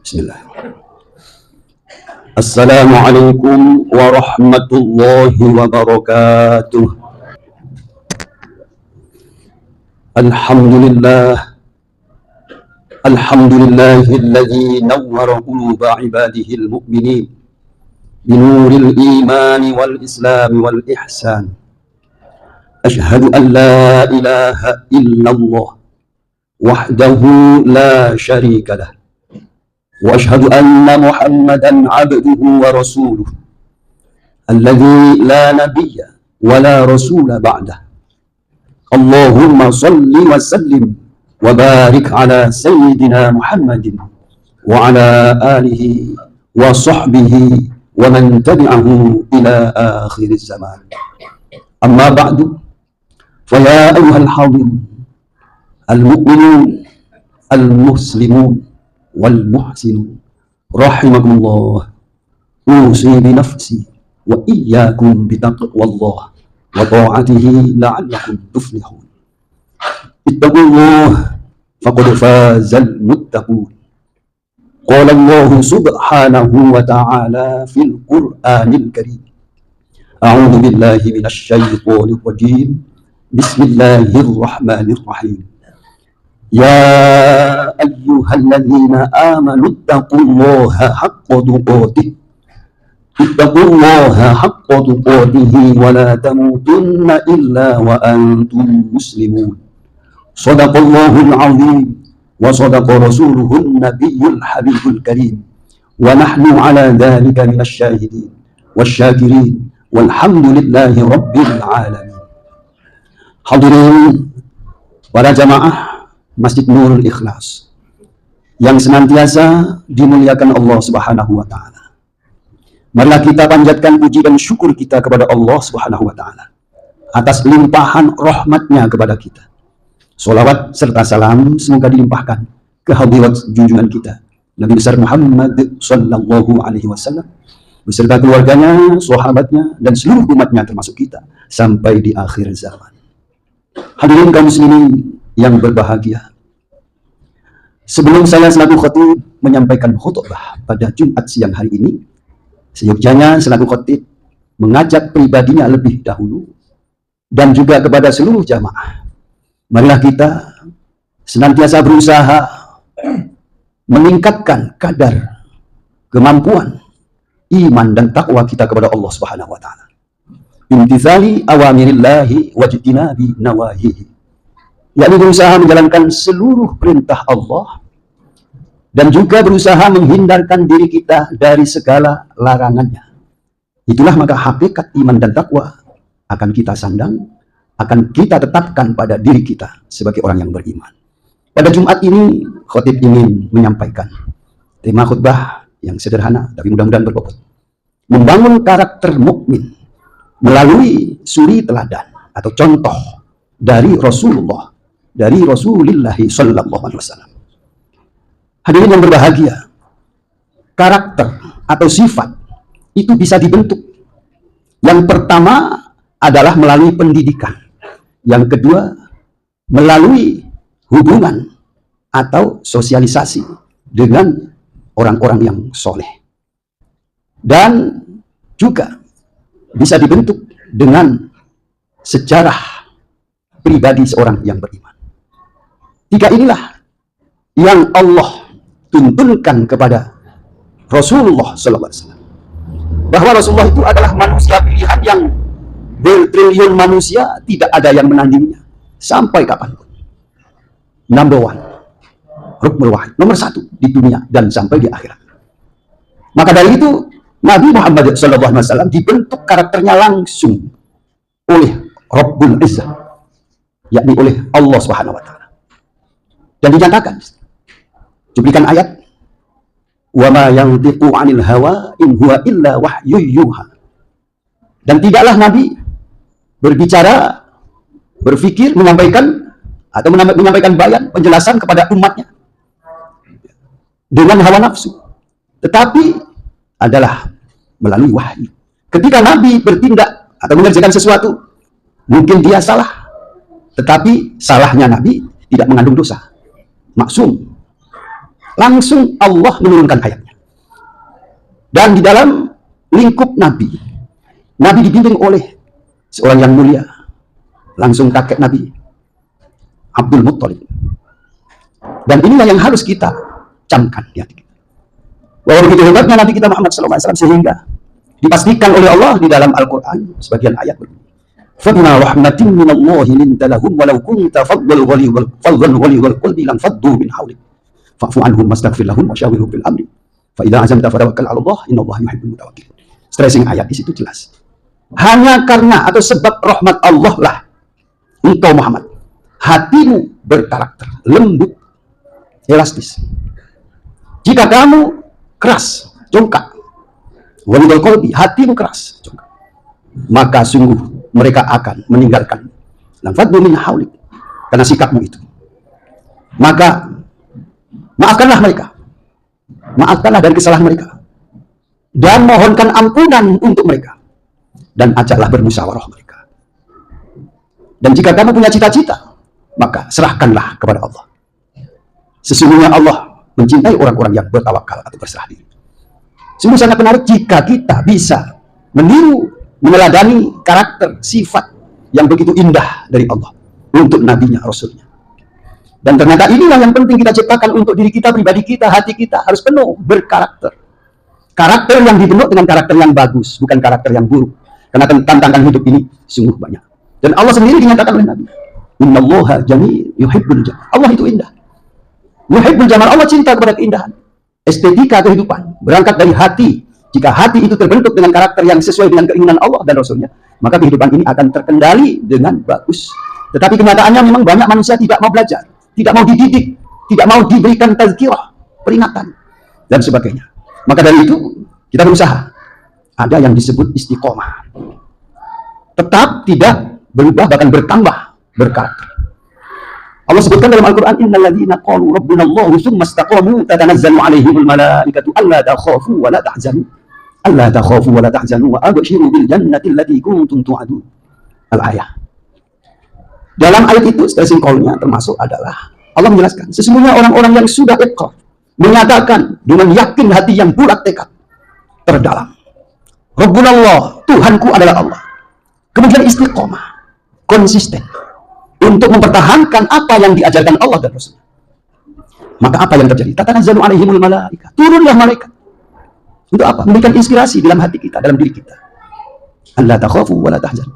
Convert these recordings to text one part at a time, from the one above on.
Bismillah. Assalamualaikum warahmatullahi wabarakatuh. Alhamdulillah. Alhamdulillahilladzi nawwara quluba ibadihil mu'minin binuril imani wal islam wal ihsan. Ashhadu an la ilaha illallah wahdahu la syarika lah. Wa ashhadu anna Muhammadan abduhu wa rasuluh alladzi la nabiyya wa la rasula ba'dah. Allahumma salli wa sallim wa barik ala sayyidina Muhammadin wa ala alihi wa sahbihi wa man tabi'ahu ila akhir zaman. Amma ba'du, fa ya ayyuhal hadirin al-mu'minun al-muslimun wal muhsinun rahimakumullah, usi bi nafsi wa iyyakum bi taqwallah wa ta'atihi la'allakum tuflihun. Ittaqullah faqad fazal muttaqun. Qala Allah subhanahu wa ta'ala fil Qur'anil Karim. A'udzu billahi minasy syaithanir rajim. Bismillahirrahmanirrahim. Ya ayyuhalladzina amanu taqullaha haqqa tuqatih. Ittaqullaha haqqa tuqatih wa la tamutunna illa wa antum muslimun. Shadaqallahul azim wa shadaqa rasuluhun nabiyyul habibul karim. Wa nahnu ala dzalika minasy syahidin wasyakirin walhamdulillahi rabbil alamin. Hadirin para jamaah Masjid Nurul Ikhlas yang senantiasa dimuliakan Allah Subhanahu wa taala. Marilah kita panjatkan puji dan syukur kita kepada Allah Subhanahu wa taala atas limpahan rahmatnya kepada kita. Sholawat serta salam semoga dilimpahkan ke hadirat junjungan kita Nabi besar Muhammad sallallahu alaihi wasallam beserta keluarganya, sahabatnya dan seluruh umatnya termasuk kita sampai di akhir zaman. Hadirin kaum muslimin yang berbahagia, sebelum saya selaku khatib menyampaikan khutbah pada Jumat siang hari ini, seyogyanya selaku khatib mengajak pribadinya lebih dahulu dan juga kepada seluruh jamaah, marilah kita senantiasa berusaha meningkatkan kadar kemampuan iman dan takwa kita kepada Allah Subhanahu wa taala. Imtithali awamirillahi wajtinabi nawahihi, yakni berusaha menjalankan seluruh perintah Allah dan juga berusaha menghindarkan diri kita dari segala larangannya. Itulah maka hakikat iman dan takwa akan kita sandang, akan kita tetapkan pada diri kita sebagai orang yang beriman. Pada Jumat ini, khatib ingin menyampaikan tema khutbah yang sederhana tapi mudah-mudahan berbobot. Membangun karakter mukmin melalui suri teladan atau contoh dari Rasulullah, dari Rasulullah sallallahu alaihi wasallam. Hadirin yang berbahagia, karakter atau sifat itu bisa dibentuk. Yang pertama adalah melalui pendidikan. Yang kedua melalui hubungan atau sosialisasi dengan orang-orang yang soleh. Dan juga bisa dibentuk dengan sejarah pribadi seorang yang beriman. Tiga inilah yang Allah tuntunkan kepada Rasulullah SAW, bahwa Rasulullah itu adalah manusia pilihan yang bertriliun manusia tidak ada yang menandinginya sampai kapanpun. Number one, ruknul wahid, nomor satu di dunia dan sampai di akhirat. Maka dari itu Nabi Muhammad SAW dibentuk karakternya langsung oleh Rabbul Izzah, yakni oleh Allah Subhanahu wa taala. Dan dinyatakan cuplikan ayat, wa ma yantiqu 'anil hawa in huwa illa wahyu yuha. Dan tidaklah Nabi berbicara, berfikir, menyampaikan atau menyampaikan bayan, penjelasan kepada umatnya dengan hawa nafsu, tetapi adalah melalui wahyu. Ketika Nabi bertindak atau mengerjakan sesuatu, mungkin dia salah, tetapi salahnya Nabi tidak mengandung dosa, maksum. langsung Allah menurunkan ayatnya. Dan di dalam lingkup Nabi dibimbing oleh seorang yang mulia, langsung kakek Nabi, Abdul Muttalib. Dan inilah yang harus kita camkan di hati kita. Bahwa begitu hebatnya Nabi kita Muhammad SAW, sehingga dipastikan oleh Allah di dalam Al-Quran sebagian ayat begini. فَبِمَا رَحْمَةٍ مِّنَ اللَّهِ لِنْتَ لَهُمْ وَلَوْ كُنْتَ فَضًّا غَلِيظَ الْقَلْبِ لَانفَضُّوا مِنْ حَوْلِكَ فَاعْفُ عَنْهُمْ وَاسْتَغْفِرْ لَهُمْ وَشَاوِرْهُمْ فِي الْأَمْرِ فَإِذَا عَزَمْتَ فَتَوَكَّلْ عَلَى اللَّهِ إِنَّ اللَّهَ يُحِبُّ الْمُتَوَكِّلِينَ. Stressing ayat di situ jelas. Hanya karena atau sebab rahmat Allah lah engkau Muhammad, hatimu berkarakter lembut, elastis. Jika kamu keras, congkak, walidul qalbi, hatimu keras, congkak, maka sungguh mereka akan meninggalkan lamfaddu min haulik, karena sikapmu itu. Maka maafkanlah mereka, maafkanlah dari kesalahan mereka, dan mohonkan ampunan untuk mereka, dan ajaklah bermusyawarah mereka. Dan jika kamu punya cita-cita, maka serahkanlah kepada Allah. Sesungguhnya Allah mencintai orang-orang yang bertawakal atau berserah diri. Sungguh sangat menarik jika kita bisa meniru, meneladani karakter, sifat yang begitu indah dari Allah untuk nabinya, rasulnya. Dan ternyata inilah yang penting kita ciptakan untuk diri kita, pribadi kita, hati kita harus penuh berkarakter. Karakter yang dibentuk dengan karakter yang bagus, bukan karakter yang buruk. Karena tantangan hidup ini sungguh banyak. Dan Allah sendiri dinyatakan oleh Nabi, Innallaha jamil yuhibbul jamal. Allah itu indah. Yuhibbul jamal, Allah cinta kepada keindahan. Estetika kehidupan berangkat dari hati. Jika hati itu terbentuk dengan karakter yang sesuai dengan keinginan Allah dan Rasulnya, maka kehidupan ini akan terkendali dengan bagus. Tetapi kenyataannya memang banyak manusia tidak mau belajar, tidak mau dididik, tidak mau diberikan tazkirah, peringatan, dan sebagainya. Maka dari itu, kita berusaha. Ada yang disebut istiqomah. Tetap tidak berubah, bahkan bertambah berkarakter. Allah sebutkan dalam Al-Quran, Innal ladzina qalu rabbuna Allahu tsumma istaqamu tatanazzalu alaihimul malaikatu alla takhafu wa la tahzanu alla takhafu wa la tahzanu wa abshiru bil jannati allati kuntum tu'adun. Al-ayah. Dalam ayat itu stressing call-nya termasuk adalah Allah menjelaskan sesungguhnya orang-orang yang sudah iqrar, menyatakan dengan yakin hati yang bulat tekad terdalam, Rabbuna Allah, Tuhanku adalah Allah. Kemudian istiqomah, konsisten untuk mempertahankan apa yang diajarkan Allah dan Rasul. Maka apa yang terjadi? Tatanazzalu alaihimul malaika, turunlah malaikat. Untuk apa? Memberikan inspirasi dalam hati kita, dalam diri kita. Alla takhafu wa la tahzanu.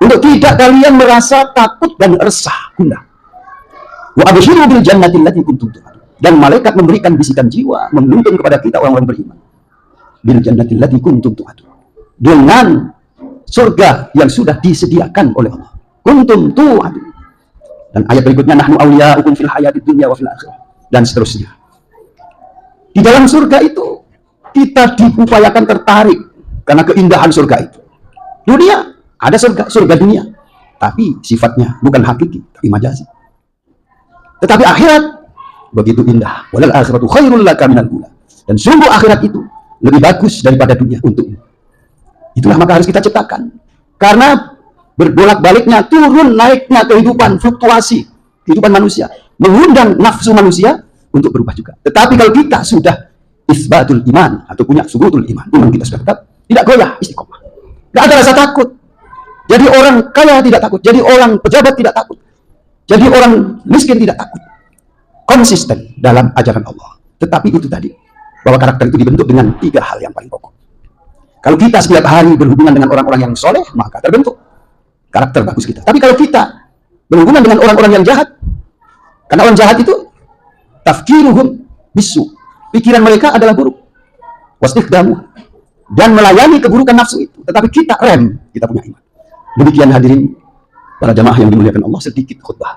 Untuk tidak kalian merasa takut dan resah, gundah. Wa abshiru bil jannati allati kuntum tu'adun. Dan malaikat memberikan bisikan jiwa, menuntun kepada kita orang-orang beriman. Bil jannati allati kuntum tu'adun. Dengan surga yang sudah disediakan oleh Allah. Kuntum tu'adun. Dan ayat berikutnya, nahnu awliya'ukum fil hayatid dunya wa fil akhirah. Dan seterusnya. Di dalam surga itu kita diupayakan tertarik karena keindahan surga itu. Dunia ada surga dunia, tapi sifatnya bukan hakiki, tapi majazi. Tetapi akhirat begitu indah. Walal akhiratu khairul laka minal ula. Dan sungguh akhirat itu lebih bagus daripada dunia untukmu. Itulah maka harus kita ciptakan. Karena berbolak-baliknya, turun naiknya kehidupan, fluktuasi kehidupan manusia, mengundang nafsu manusia untuk berubah juga. Tetapi kalau kita sudah isbatul iman atau punya subutul iman kita sudah tetap, tidak goyah, istiqomah, tidak ada rasa takut. Jadi orang kaya tidak takut, jadi orang pejabat tidak takut, jadi orang miskin tidak takut. Konsisten dalam ajaran Allah. Tetapi itu tadi, bahwa karakter itu dibentuk dengan 3 hal yang paling pokok. Kalau kita setiap hari berhubungan dengan orang-orang yang soleh, maka terbentuk karakter bagus kita. Tapi kalau kita berhubungan dengan orang-orang yang jahat, karena orang jahat itu tafkiruhum bisu, pikiran mereka adalah buruk, wastikdamu, dan melayani keburukan nafsu itu. Tetapi kita rem, kita punya iman. Demikian hadirin para jamaah yang dimuliakan Allah, sedikit khutbah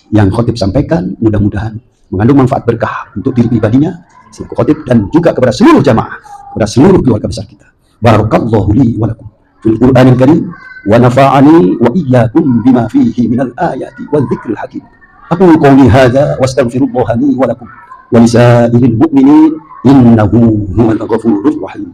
yang khotib sampaikan mudah-mudahan mengandung manfaat berkah untuk diri pribadinya selaku khotib dan juga kepada seluruh jamaah, kepada seluruh keluarga besar kita. Barakallahu li wa lakum fil Qur'anil Karim wa nafa'ani wa iyyakum bima fihi minal ayati wal dzikril hakim. Aqulu qawli hadza wastaghfirullaha li wa lakum wa lisairil mu'minin innahu huwal ghafurur rahim.